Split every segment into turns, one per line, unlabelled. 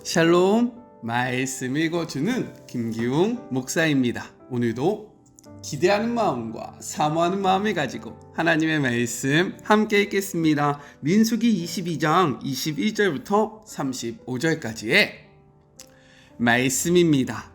샬롬, 말씀 읽어주는 김기웅 목사입니다. 오늘도 기대하는 마음과 사모하는 마음을 가지고 하나님의 말씀 함께 읽겠습니다. 민수기 22장 21절부터 35절까지의 말씀입니다.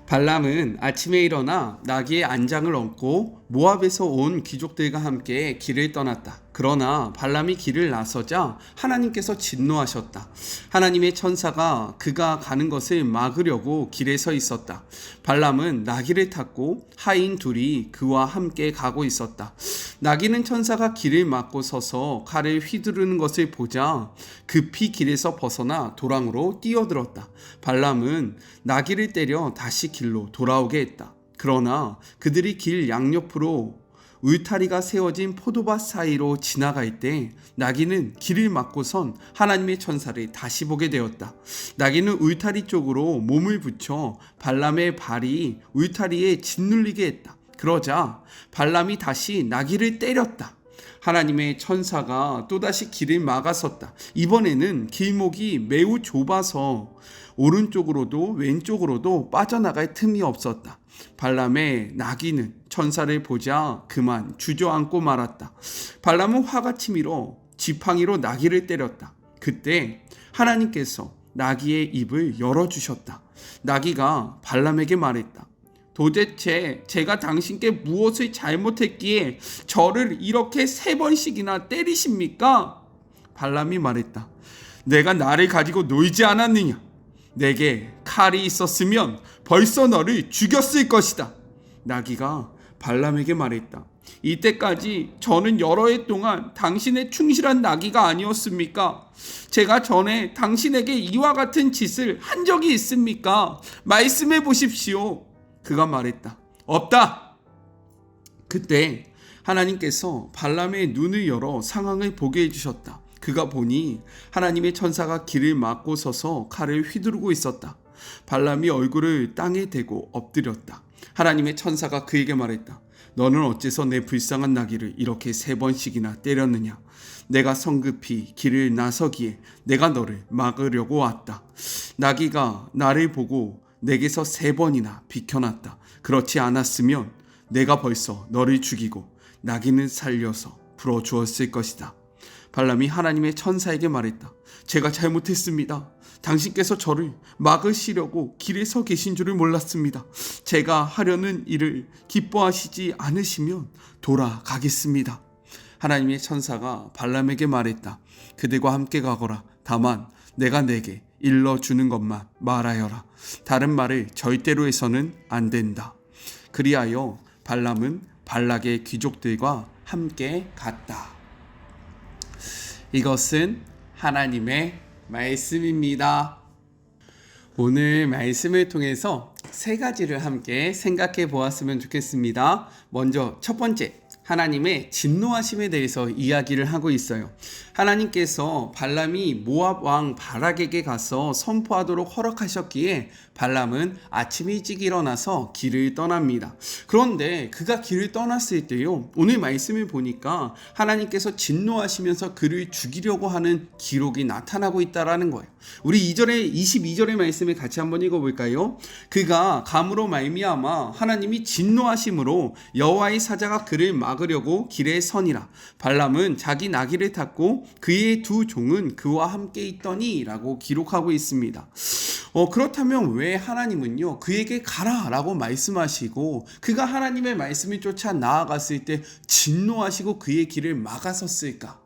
발람은 아침에 일어나 나귀의 안장을 얹고 모압에서 온 귀족들과 함께 길을 떠났다. 그러나 발람이 길을 나서자 하나님께서 진노하셨다. 하나님의 천사가 그가 가는 것을 막으려고 길에 서 있었다. 발람은 나귀를 탔고 하인 둘이 그와 함께 가고 있었다. 나귀는 천사가 길을 막고 서서 칼을 휘두르는 것을 보자 급히 길에서 벗어나 도랑으로 뛰어들었다. 발람은 나귀를 때려 다시 길로 돌아오게 했다. 그러나 그들이 길 양옆으로 울타리가 세워진 포도밭 사이로 지나갈 때 나귀는 길을 막고선 하나님의 천사를 다시 보게 되었다. 나귀는 울타리 쪽으로 몸을 붙여 발람의 발이 울타리에 짓눌리게 했다. 그러자 발람이 다시 나귀를 때렸다. 하나님의 천사가 또다시 길을 막아섰다. 이번에는 길목이 매우 좁아서 오른쪽으로도 왼쪽으로도 빠져나갈 틈이 없었다. 발람의 나귀는 천사를 보자 그만 주저앉고 말았다. 발람은 화가 치밀어 지팡이로 나귀를 때렸다. 그때 하나님께서 나귀의 입을 열어주셨다. 나귀가 발람에게 말했다. 도대체 제가 당신께 무엇을 잘못했기에 저를 이렇게 3번씩이나 때리십니까? 발람이 말했다. 내가 나를 가지고 놀지 않았느냐? 내게 칼이 있었으면 벌써 너를 죽였을 것이다. 나귀가 발람에게 말했다. 이때까지 저는 여러 해 동안 당신의 충실한 나귀가 아니었습니까? 제가 전에 당신에게 이와 같은 짓을 한 적이 있습니까? 말씀해 보십시오. 그가 말했다. 없다. 그때 하나님께서 발람의 눈을 열어 상황을 보게 해주셨다. 그가 보니 하나님의 천사가 길을 막고 서서 칼을 휘두르고 있었다. 발람이 얼굴을 땅에 대고 엎드렸다. 하나님의 천사가 그에게 말했다. 너는 어째서 내 불쌍한 나귀를 이렇게 3번씩이나 때렸느냐? 내가 성급히 길을 나서기에 내가 너를 막으려고 왔다. 나귀가 나를 보고 내게서 3번이나 비켜났다. 그렇지 않았으면 내가 벌써 너를 죽이고 나귀는 살려서 풀어주었을 것이다. 발람이 하나님의 천사에게 말했다. 제가 잘못했습니다. 당신께서 저를 막으시려고 길에 서 계신 줄을 몰랐습니다. 제가 하려는 일을 기뻐하시지 않으시면 돌아가겠습니다. 하나님의 천사가 발람에게 말했다. 그들과 함께 가거라. 다만 내가 내게 일러주는 것만 말하여라. 다른 말을 절대로 해서는 안 된다. 그리하여 발람은 발락의 귀족들과 함께 갔다. 이것은 하나님의 말씀입니다. 오늘 말씀을 통해서 3가지를 함께 생각해 보았으면 좋겠습니다. 먼저 첫 번째, 하나님의 진노하심에 대해서 이야기를 하고 있어요. 하나님께서 발람이 모압 왕 발락에게 가서 선포하도록 허락하셨기에 발람은 아침 일찍 일어나서 길을 떠납니다. 그런데 그가 길을 떠났을 때요, 오늘 말씀을 보니까 하나님께서 진노하시면서 그를 죽이려고 하는 기록이 나타나고 있다라는 거예요. 우리 22절의 말씀을 같이 한번 읽어볼까요? 그가 감으로 말미암아 하나님이 진노하심으로 여호와의 사자가 그를 막으려고 길에 서니라. 발람은 자기 나귀를 탔고 그의 2 종은 그와 함께 있더니 라고 기록하고 있습니다. 그렇다면 왜 하나님은요 그에게 가라 라고 말씀하시고 그가 하나님의 말씀을 쫓아 나아갔을 때 진노하시고 그의 길을 막아섰을까?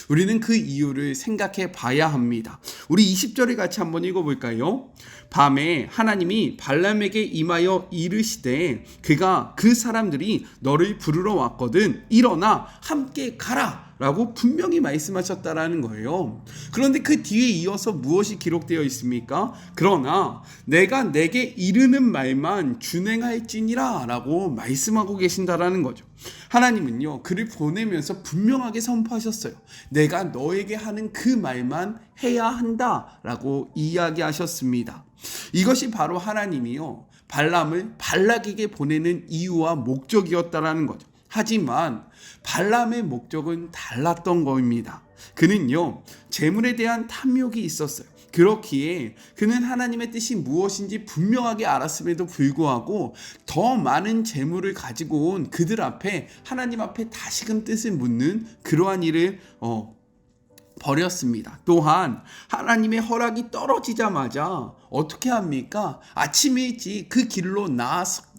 우리는 그 이유를 생각해 봐야 합니다. 우리 20절을 같이 한번 읽어볼까요? 밤에 하나님이 발람에게 임하여 이르시되 그가 그 사람들이 너를 부르러 왔거든 일어나 함께 가라 라고 분명히 말씀하셨다라는 거예요. 그런데 그 뒤에 이어서 무엇이 기록되어 있습니까? 그러나 내가 내게 이르는 말만 준행할지니라 라고 말씀하고 계신다라는 거죠. 하나님은요 그를 보내면서 분명하게 선포하셨어요. 내가 너에게 하는 그 말만 해야 한다 라고 이야기하셨습니다. 이것이 바로 하나님이요 발람을 발락에게 보내는 이유와 목적이었다라는 거죠. 하지만 발람의 목적은 달랐던 겁니다. 그는요 재물에 대한 탐욕이 있었어요. 그렇기에 그는 하나님의 뜻이 무엇인지 분명하게 알았음에도 불구하고 더 많은 재물을 가지고 온 그들 앞에 하나님 앞에 다시금 뜻을 묻는 그러한 일을 벌였습니다. 또한 하나님의 허락이 떨어지자마자 어떻게 합니까? 아침 일찍 그 길로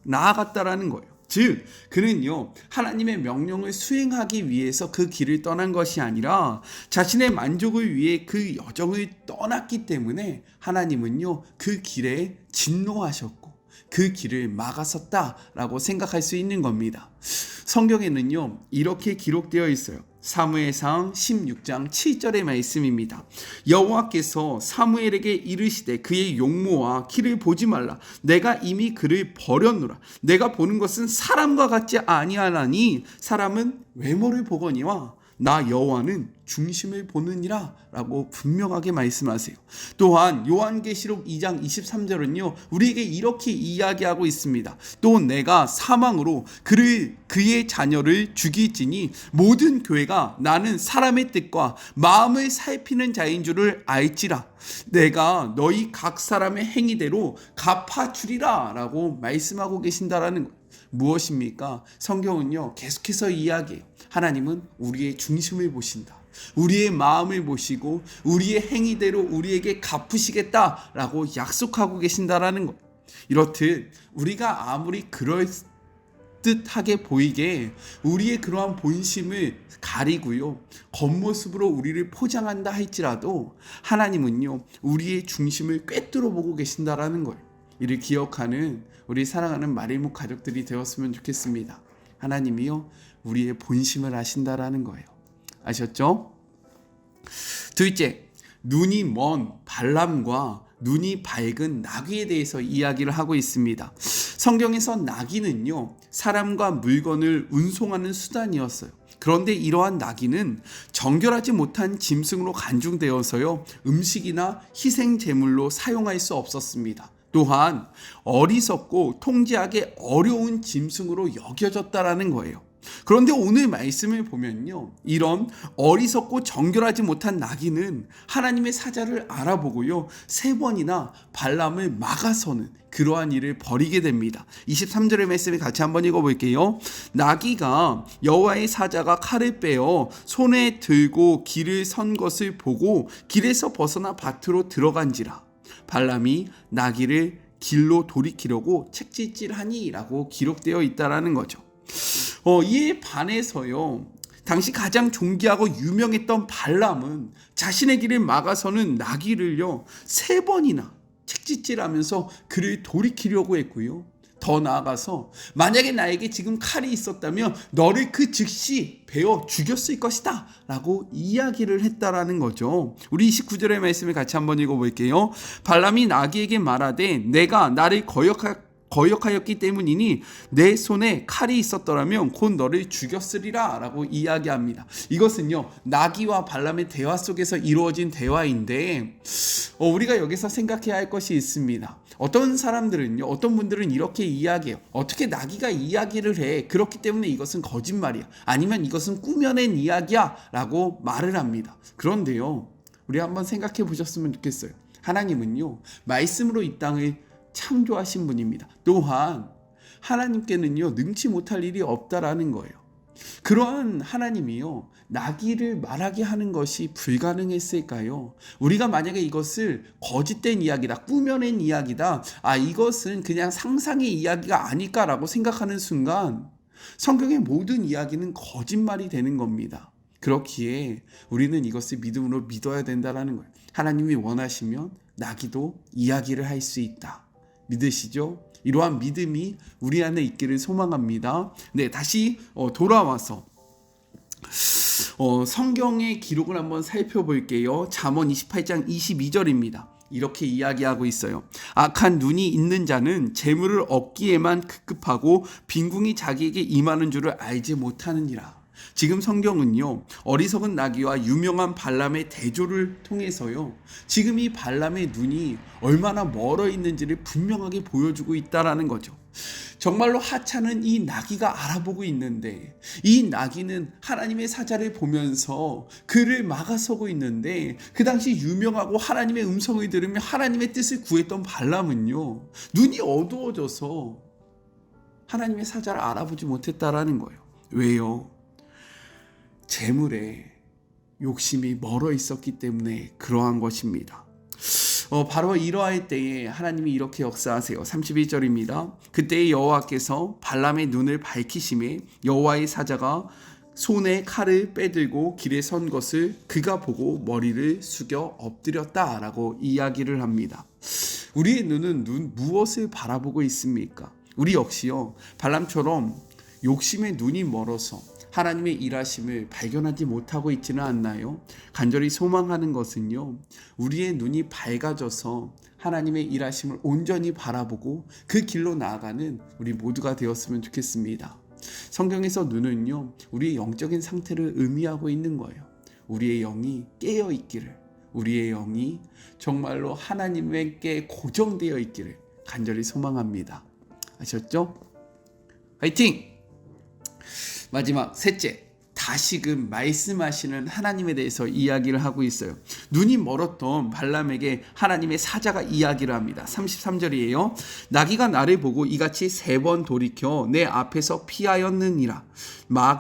나아갔다라는 거예요. 즉 그는요 하나님의 명령을 수행하기 위해서 그 길을 떠난 것이 아니라 자신의 만족을 위해 그 여정을 떠났기 때문에 하나님은요 그 길에 진노하셨고 그 길을 막았었다라고 생각할 수 있는 겁니다. 성경에는요 이렇게 기록되어 있어요. 사무엘상 16장 7절의 말씀입니다. 여호와께서 사무엘에게 이르시되 그의 용모와 키를 보지 말라. 내가 이미 그를 버렸노라. 내가 보는 것은 사람과 같지 아니하나니 사람은 외모를 보거니와 나 여호와는 중심을 보느니라 라고 분명하게 말씀하세요. 또한 요한계시록 2장 23절은요 우리에게 이렇게 이야기하고 있습니다. 또 내가 사망으로 그의 자녀를 죽일지니 모든 교회가 나는 사람의 뜻과 마음을 살피는 자인 줄을 알지라. 내가 너희 각 사람의 행위대로 갚아주리라 라고 말씀하고 계신다라는 거예요. 무엇입니까? 성경은요 계속해서 이야기해요. 하나님은 우리의 중심을 보신다. 우리의 마음을 보시고 우리의 행위대로 우리에게 갚으시겠다라고 약속하고 계신다라는 것. 이렇듯 우리가 아무리 그럴듯하게 보이게 우리의 그러한 본심을 가리고요 겉모습으로 우리를 포장한다 할지라도 하나님은요 우리의 중심을 꿰뚫어 보고 계신다라는 거예요. 이를 기억하는 우리 사랑하는 마리모 가족들이 되었으면 좋겠습니다. 하나님이요 우리의 본심을 아신다라는 거예요. 아셨죠? 둘째, 눈이 먼 발람과 눈이 밝은 나귀에 대해서 이야기를 하고 있습니다. 성경에서 나귀는요 사람과 물건을 운송하는 수단이었어요. 그런데 이러한 나귀는 정결하지 못한 짐승으로 간중되어서요 음식이나 희생 제물로 사용할 수 없었습니다. 또한 어리석고 통제하기 어려운 짐승으로 여겨졌다라는 거예요. 그런데 오늘 말씀을 보면요 이런 어리석고 정결하지 못한 나귀는 하나님의 사자를 알아보고요 3번이나 발람을 막아서는 그러한 일을 벌이게 됩니다. 23절의 말씀을 같이 한번 읽어볼게요. 나귀가 여호와의 사자가 칼을 빼어 손에 들고 길을 선 것을 보고 길에서 벗어나 밭으로 들어간지라. 발람이 나귀를 길로 돌이키려고 책짓질하니 라고 기록되어 있다라는 거죠. 이에 반해서요 당시 가장 존귀하고 유명했던 발람은 자신의 길을 막아서는 나귀를요 3번이나 책짓질하면서 그를 돌이키려고 했고요. 더 나아가서 만약에 나에게 지금 칼이 있었다면 너를 그 즉시 베어 죽였을 것이다 라고 이야기를 했다라는 거죠. 우리 29절의 말씀을 같이 한번 읽어볼게요. 발람이 나귀에게 말하되 내가 나를 거역하였기 때문이니 내 손에 칼이 있었더라면 곧 너를 죽였으리라 라고 이야기합니다. 이것은요 나귀와 발람의 대화 속에서 이루어진 대화인데 우리가 여기서 생각해야 할 것이 있습니다. 어떤 사람들은요 어떤 분들은 이렇게 이야기해요. 어떻게 나귀가 이야기를 해? 그렇기 때문에 이것은 거짓말이야. 아니면 이것은 꾸며낸 이야기야 라고 말을 합니다. 그런데요 우리 한번 생각해 보셨으면 좋겠어요. 하나님은요 말씀으로 이 땅을 창조하신 분입니다. 또한 하나님께는요 능치 못할 일이 없다라는 거예요. 그러한 하나님이요 나귀를 말하게 하는 것이 불가능했을까요? 우리가 만약에 이것을 거짓된 이야기다, 꾸며낸 이야기다, 이것은 그냥 상상의 이야기가 아닐까라고 생각하는 순간 성경의 모든 이야기는 거짓말이 되는 겁니다. 그렇기에 우리는 이것을 믿음으로 믿어야 된다라는 거예요. 하나님이 원하시면 나귀도 이야기를 할 수 있다. 믿으시죠? 이러한 믿음이 우리 안에 있기를 소망합니다. 네, 다시 돌아와서 성경의 기록을 한번 살펴볼게요. 잠언 28장 22절입니다. 이렇게 이야기하고 있어요. 악한 눈이 있는 자는 재물을 얻기에만 급급하고 빈궁이 자기에게 임하는 줄을 알지 못하느니라. 지금 성경은요 어리석은 나귀와 유명한 발람의 대조를 통해서요 지금 이 발람의 눈이 얼마나 멀어 있는지를 분명하게 보여주고 있다라는 거죠. 정말로 하찮은 이 나귀가 알아보고 있는데, 이 나귀는 하나님의 사자를 보면서 그를 막아서고 있는데, 그 당시 유명하고 하나님의 음성을 들으며 하나님의 뜻을 구했던 발람은요, 눈이 어두워져서 하나님의 사자를 알아보지 못했다라는 거예요. 왜요? 재물에 욕심이 멀어 있었기 때문에 그러한 것입니다. 바로 이러할 때에 하나님이 이렇게 역사하세요. 31절입니다. 그때 여호와께서 발람의 눈을 밝히심에 여호와의 사자가 손에 칼을 빼들고 길에 선 것을 그가 보고 머리를 숙여 엎드렸다라고 이야기를 합니다. 우리의 눈은 무엇을 바라보고 있습니까? 우리 역시요, 발람처럼 욕심의 눈이 멀어서 하나님의 일하심을 발견하지 못하고 있지는 않나요? 간절히 소망하는 것은요, 우리의 눈이 밝아져서 하나님의 일하심을 온전히 바라보고 그 길로 나아가는 우리 모두가 되었으면 좋겠습니다. 성경에서 눈은요, 우리의 영적인 상태를 의미하고 있는 거예요. 우리의 영이 깨어 있기를, 우리의 영이 정말로 하나님께 고정되어 있기를 간절히 소망합니다. 아셨죠? 화이팅! 마지막 셋째, 다시금 말씀하시는 하나님에 대해서 이야기를 하고 있어요. 눈이 멀었던 발람에게 하나님의 사자가 이야기를 합니다. 33절이에요. 나귀가 나를 보고 이같이 3번 돌이켜 내 앞에서 피하였느니라.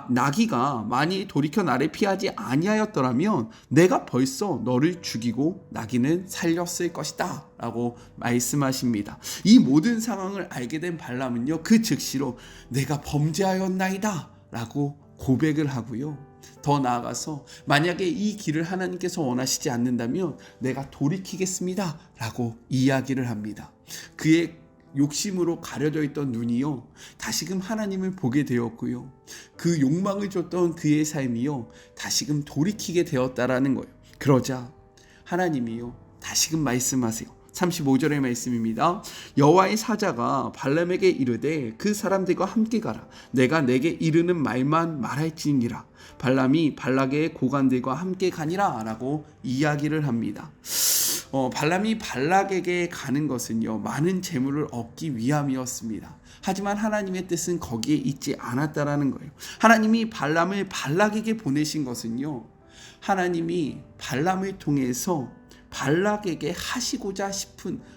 나귀가 만일 돌이켜 나를 피하지 아니하였더라면 내가 벌써 너를 죽이고 나귀는 살렸을 것이다 라고 말씀하십니다. 이 모든 상황을 알게 된 발람은요, 그 즉시로 내가 범죄하였나이다 라고 고백을 하고요, 더 나아가서 만약에 이 길을 하나님께서 원하시지 않는다면 내가 돌이키겠습니다 라고 이야기를 합니다. 그의 욕심으로 가려져 있던 눈이요, 다시금 하나님을 보게 되었고요, 그 욕망을 줬던 그의 삶이요, 다시금 돌이키게 되었다라는 거예요. 그러자 하나님이요, 다시금 말씀하세요. 35절의 말씀입니다. 여호와의 사자가 발람에게 이르되 그 사람들과 함께 가라. 내가 내게 이르는 말만 말할지니라. 발람이 발락의 고관들과 함께 가니라 라고 이야기를 합니다. 발람이 발락에게 가는 것은요, 많은 재물을 얻기 위함이었습니다. 하지만 하나님의 뜻은 거기에 있지 않았다라는 거예요. 하나님이 발람을 발락에게 보내신 것은요, 하나님이 발람을 통해서 발락에게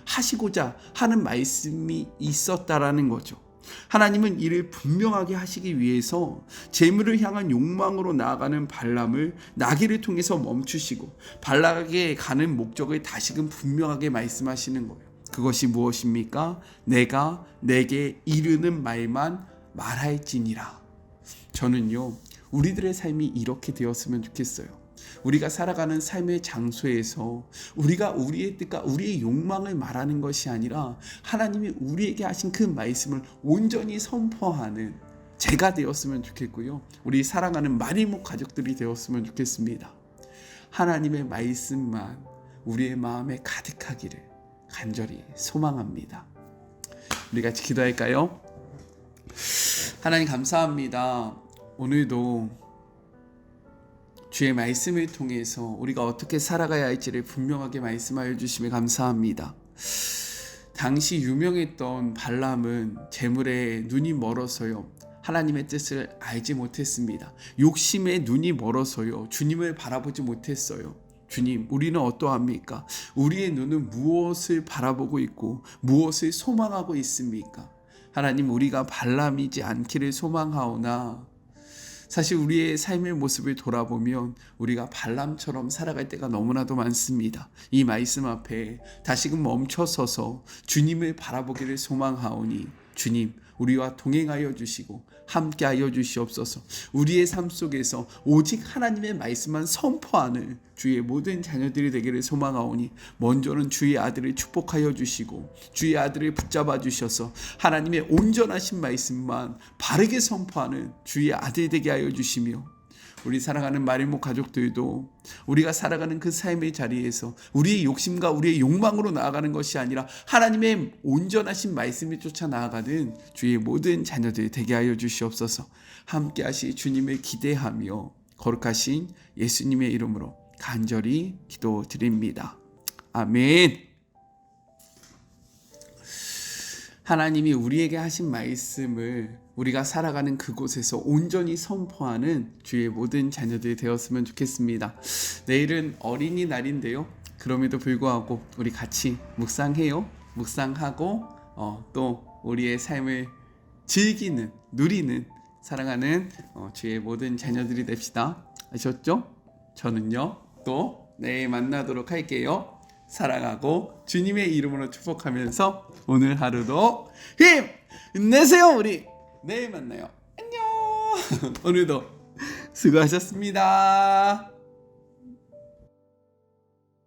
하시고자 하는 말씀이 있었다라는 거죠. 하나님은 이를 분명하게 하시기 위해서 재물을 향한 욕망으로 나아가는 발람을 나귀를 통해서 멈추시고 발락에게 가는 목적을 다시금 분명하게 말씀하시는 거예요. 그것이 무엇입니까? 내가 내게 이르는 말만 말할지니라. 저는요, 우리들의 삶이 이렇게 되었으면 좋겠어요. 우리가 살아가는 삶의 장소에서 우리가 우리의 뜻과 우리의 욕망을 말하는 것이 아니라 하나님이 우리에게 하신 그 말씀을 온전히 선포하는 제가 되었으면 좋겠고요, 우리 사랑하는 마리모 가족들이 되었으면 좋겠습니다. 하나님의 말씀만 우리의 마음에 가득하기를 간절히 소망합니다. 우리 같이 기도할까요? 하나님 감사합니다. 오늘도 주의 말씀을 통해서 우리가 어떻게 살아가야 할지를 분명하게 말씀하여 주심에 감사합니다. 당시 유명했던 발람은 재물에 눈이 멀어서요, 하나님의 뜻을 알지 못했습니다. 욕심에 눈이 멀어서요, 주님을 바라보지 못했어요. 주님, 우리는 어떠합니까? 우리의 눈은 무엇을 바라보고 있고 무엇을 소망하고 있습니까? 하나님, 우리가 발람이지 않기를 소망하오나 사실 우리의 삶의 모습을 돌아보면 우리가 발람처럼 살아갈 때가 너무나도 많습니다. 이 말씀 앞에 다시금 멈춰서서 주님을 바라보기를 소망하오니 주님, 우리와 동행하여 주시고 함께하여 주시옵소서. 우리의 삶 속에서 오직 하나님의 말씀만 선포하는 주의 모든 자녀들이 되기를 소망하오니 먼저는 주의 아들을 축복하여 주시고 주의 아들을 붙잡아 주셔서 하나님의 온전하신 말씀만 바르게 선포하는 주의 아들 되게 하여 주시며, 우리 사랑하는 마리모 가족들도 우리가 살아가는 그 삶의 자리에서 우리의 욕심과 우리의 욕망으로 나아가는 것이 아니라 하나님의 온전하신 말씀을 쫓아 나아가는 주의 모든 자녀들 되게 하여 주시옵소서. 함께 하실 주님을 기대하며 거룩하신 예수님의 이름으로 간절히 기도드립니다. 아멘. 하나님이 우리에게 하신 말씀을 우리가 살아가는 그곳에서 온전히 선포하는 주의 모든 자녀들이 되었으면 좋겠습니다. 내일은 어린이날인데요. 그럼에도 불구하고 우리 같이 묵상해요. 묵상하고 또 우리의 삶을 즐기는, 누리는, 사랑하는 주의 모든 자녀들이 됩시다. 아셨죠? 저는요 또 내일 만나도록 할게요. 사랑하고 주님의 이름으로 축복하면서 오늘 하루도 힘내세요. 우리 내일 만나요. 안녕. 오늘도 수고하셨습니다.